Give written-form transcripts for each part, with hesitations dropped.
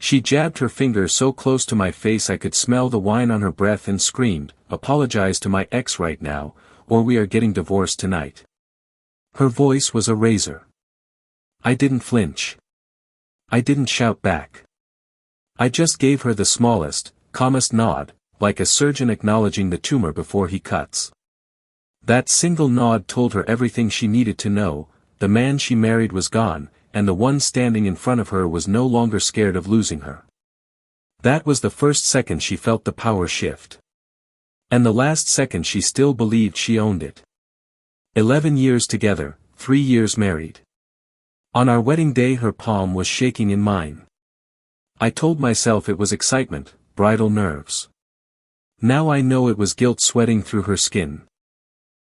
She jabbed her finger so close to my face I could smell the wine on her breath and screamed, "Apologize to my ex right now, or we are getting divorced tonight." Her voice was a razor. I didn't flinch. I didn't shout back. I just gave her the smallest, calmest nod, like a surgeon acknowledging the tumor before he cuts. That single nod told her everything she needed to know. The man she married was gone, and the one standing in front of her was no longer scared of losing her. That was the first second she felt the power shift. And the last second she still believed she owned it. 11 years together, 3 years married. On our wedding day her palm was shaking in mine. I told myself it was excitement, bridal nerves. Now I know it was guilt sweating through her skin.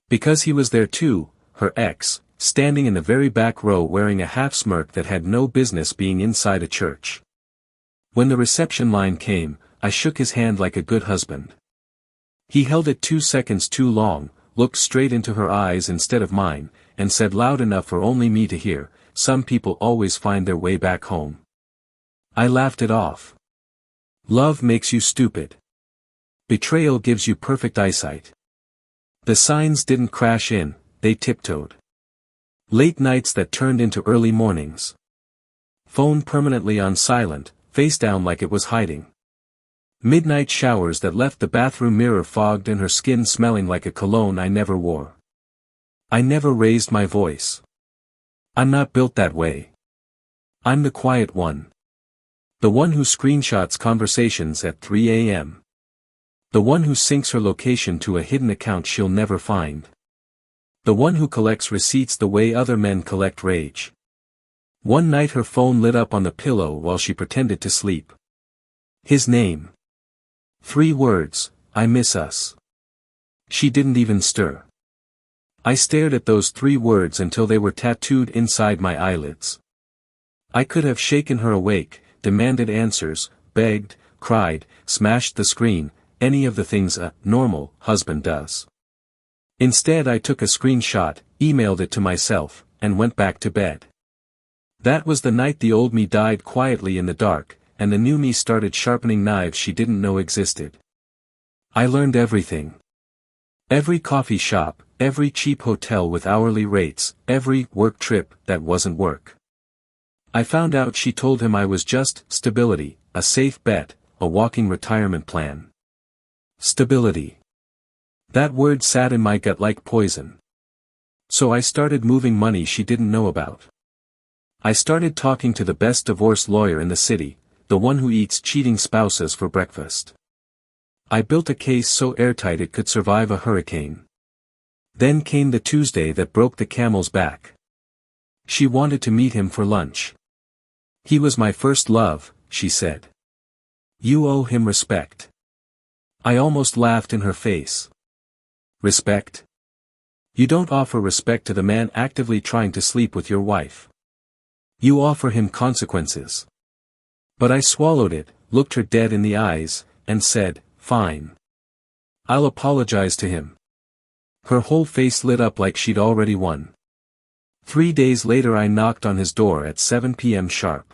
Because he was there too, her ex, standing in the very back row wearing a half-smirk that had no business being inside a church. When the reception line came, I shook his hand like a good husband. He held it 2 seconds too long, looked straight into her eyes instead of mine, and said loud enough for only me to hear, "Some people always find their way back home." I laughed it off. Love makes you stupid. Betrayal gives you perfect eyesight. The signs didn't crash in, they tiptoed. Late nights that turned into early mornings. Phone permanently on silent, face down like it was hiding. Midnight showers that left the bathroom mirror fogged and her skin smelling like a cologne I never wore. I never raised my voice. I'm not built that way. I'm the quiet one. The one who screenshots conversations at 3 a.m. The one who syncs her location to a hidden account she'll never find. The one who collects receipts the way other men collect rage. One night her phone lit up on the pillow while she pretended to sleep. His name. 3 words, "I miss us." She didn't even stir. I stared at those 3 words until they were tattooed inside my eyelids. I could have shaken her awake, demanded answers, begged, cried, smashed the screen, any of the things a normal husband does. Instead I took a screenshot, emailed it to myself, and went back to bed. That was the night the old me died quietly in the dark, and the new me started sharpening knives she didn't know existed. I learned everything. Every coffee shop, every cheap hotel with hourly rates, every work trip that wasn't work. I found out she told him I was just stability, a safe bet, a walking retirement plan. Stability. That word sat in my gut like poison. So I started moving money she didn't know about. I started talking to the best divorce lawyer in the city, the one who eats cheating spouses for breakfast. I built a case so airtight it could survive a hurricane. Then came the Tuesday that broke the camel's back. She wanted to meet him for lunch. "He was my first love," she said. "You owe him respect." I almost laughed in her face. Respect? You don't offer respect to the man actively trying to sleep with your wife. You offer him consequences. But I swallowed it, looked her dead in the eyes, and said, "Fine. I'll apologize to him." Her whole face lit up like she'd already won. 3 days later I knocked on his door at 7 p.m. sharp.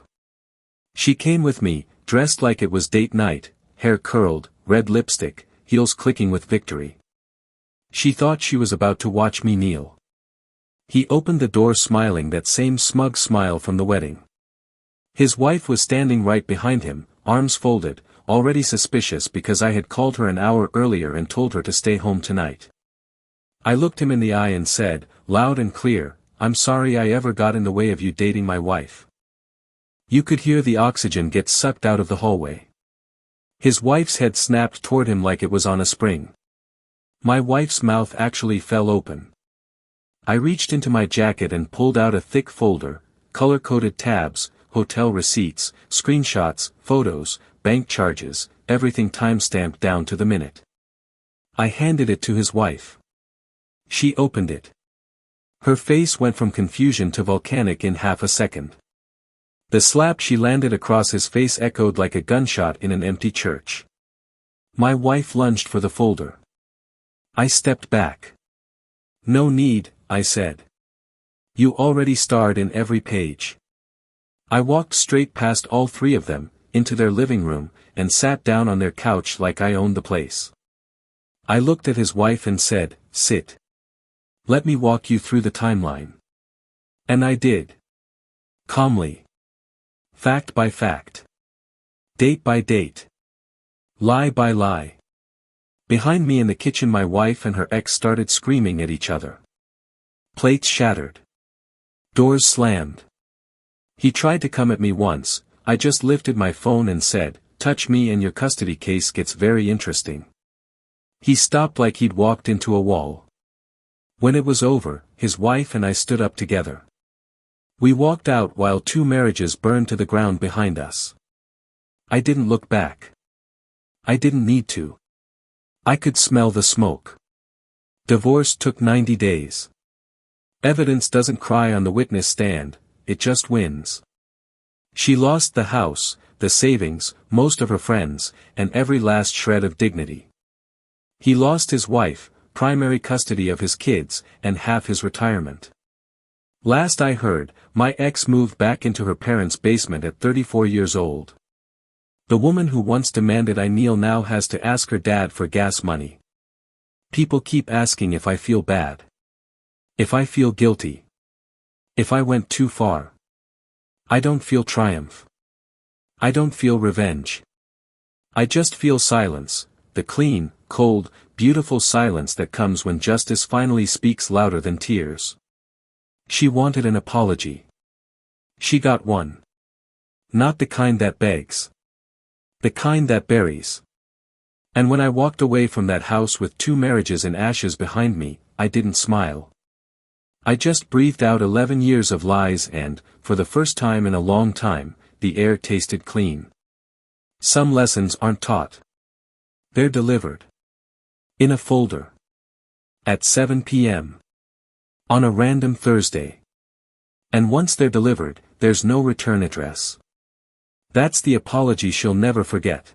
She came with me, dressed like it was date night, hair curled, red lipstick, heels clicking with victory. She thought she was about to watch me kneel. He opened the door smiling that same smug smile from the wedding. His wife was standing right behind him, arms folded, already suspicious because I had called her an hour earlier and told her to stay home tonight. I looked him in the eye and said, loud and clear, "I'm sorry I ever got in the way of you dating my wife." You could hear the oxygen get sucked out of the hallway. His wife's head snapped toward him like it was on a spring. My wife's mouth actually fell open. I reached into my jacket and pulled out a thick folder, color-coded tabs, hotel receipts, screenshots, photos, bank charges, everything time-stamped down to the minute. I handed it to his wife. She opened it. Her face went from confusion to volcanic in half a second. The slap she landed across his face echoed like a gunshot in an empty church. My wife lunged for the folder. I stepped back. "No need," I said. "You already starred in every page." I walked straight past all 3 of them, into their living room, and sat down on their couch like I owned the place. I looked at his wife and said, "Sit. Let me walk you through the timeline." And I did. Calmly. Fact by fact. Date by date. Lie by lie. Behind me in the kitchen my wife and her ex started screaming at each other. Plates shattered. Doors slammed. He tried to come at me once. I just lifted my phone and said, "Touch me and your custody case gets very interesting." He stopped like he'd walked into a wall. When it was over, his wife and I stood up together. We walked out while 2 marriages burned to the ground behind us. I didn't look back. I didn't need to. I could smell the smoke. Divorce took 90 days. Evidence doesn't cry on the witness stand, it just wins. She lost the house, the savings, most of her friends, and every last shred of dignity. He lost his wife, primary custody of his kids, and half his retirement. Last I heard, my ex moved back into her parents' basement at 34 years old. The woman who once demanded I kneel now has to ask her dad for gas money. People keep asking if I feel bad. If I feel guilty. If I went too far. I don't feel triumph. I don't feel revenge. I just feel silence, the clean, cold, beautiful silence that comes when justice finally speaks louder than tears. She wanted an apology. She got one. Not the kind that begs. The kind that buries. And when I walked away from that house with 2 marriages in ashes behind me, I didn't smile. I just breathed out 11 years of lies and, for the first time in a long time, the air tasted clean. Some lessons aren't taught. They're delivered. In a folder. At 7 p.m. On a random Thursday. And once they're delivered, there's no return address. That's the apology she'll never forget.